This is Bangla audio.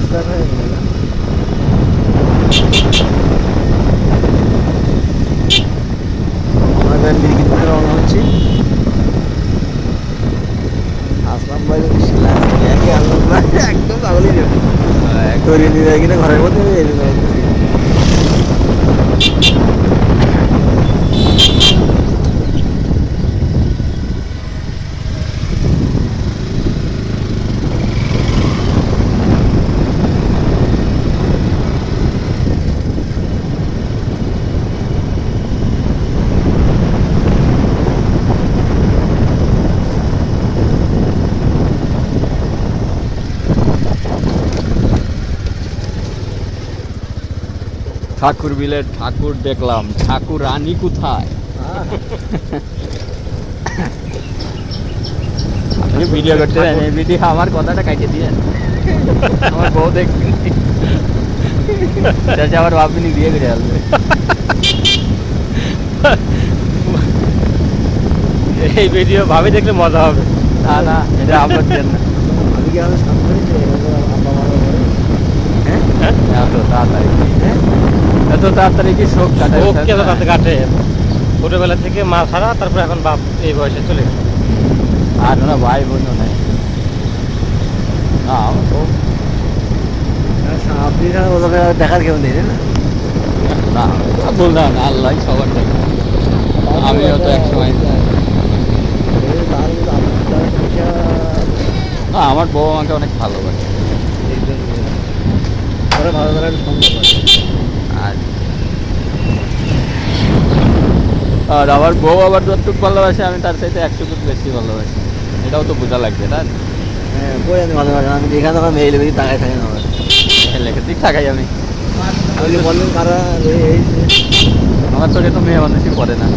স্টার্ট হয়ে গেল না। আমরা ব্যান্ড বিক্রি করে রওনা হচ্ছি। আসলাম ভাই যদি শিলা দেখে আসলাম ভাই একদম পাগলই যাবে। ধরিয়ে নিয়ে যায় কিনা ঘরের মধ্যে ঠাকুর বিলের ঠাকুর দেখলাম, ঠাকুর রানী কোথায়? আপনি ভিডিও করতে দেন, এই ভিডিও আমার কথাটা কাটিয়ে দিয়ে আমার বউ দেখবেন, আবার ভাববেন বিয়ে করে আসবে। এই ভিডিও ভাবে দেখলে মজা হবে। না না, এটা আপলোড দেন না। আমি কি আমাদের সামনে আব্বা মারা ঘরে হ্যাঁ, এত তাড়াতাড়ি এত তাড়াতাড়ি কি শোক কাটায়? ও কে তাতে কাটে ছোটবেলা থেকে মা ছাড়া, তারপর এখন বাপ এই বয়সে চলে গেছে। আর ওরা ভাই বোনও নেই। না আমার বউ আপনি ছাড়া ওদেরকে আর দেখার কেউ নেই, তাই না? না বললাম না, আল্লাহ সবার দেখে। আমিও তো এক সময় না, আমার বউ আমাকে অনেক ভালোবাসে। ওরা ভালো থাকার সম্ভব হয়। আর আর আমার বউ আবার যতটুকু ভালোবাসে আমি তার সাথে 100 গুণ বেশি ভালোবাসি। এটাও তো বোঝা লাগবে, তাই না? হ্যাঁ, বই আমি ভালো লাগে না। আমি যেখানে তখন মেয়ে লেগে তাকায় থাকে না আমার। লেখা ঠিক থাকাই আমি। আমি যে বললেন কারা এই আমার চোখে তো মেয়ে মানুষই পড়ে না।